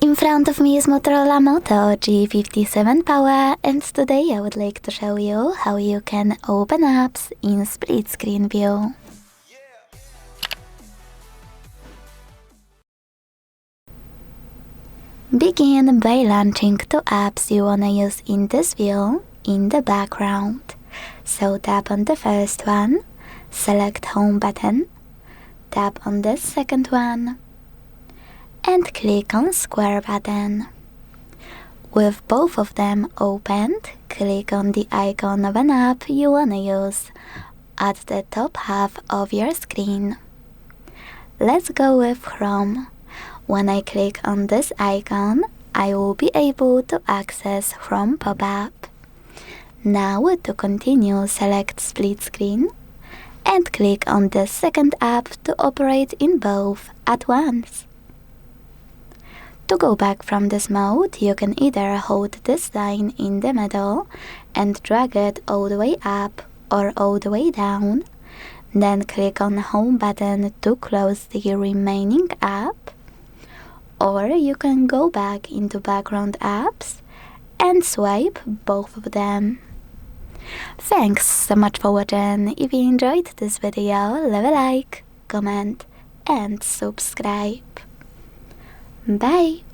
In front of me is Motorola Moto G57 Power, and today I would like to show you how you can open apps in split screen view. Begin by launching two apps you wanna use in this view in the background. So tap on the first one, select Home button, tap on the second one, and click on Square button. With both of them opened, click on the icon of an app you wanna use at the top half of your screen. Let's go with Chrome. When I click on this icon, I will be able to access Chrome pop-up. Now to continue, select Split Screen and click on the second app to operate in both at once. To go back from this mode, you can either hold this line in the middle and drag it all the way up or all the way down, then click on the Home button to close the remaining app, or you can go back into background apps and swipe both of them. Thanks so much for watching. If you enjoyed this video, leave a like, comment and subscribe. Bye!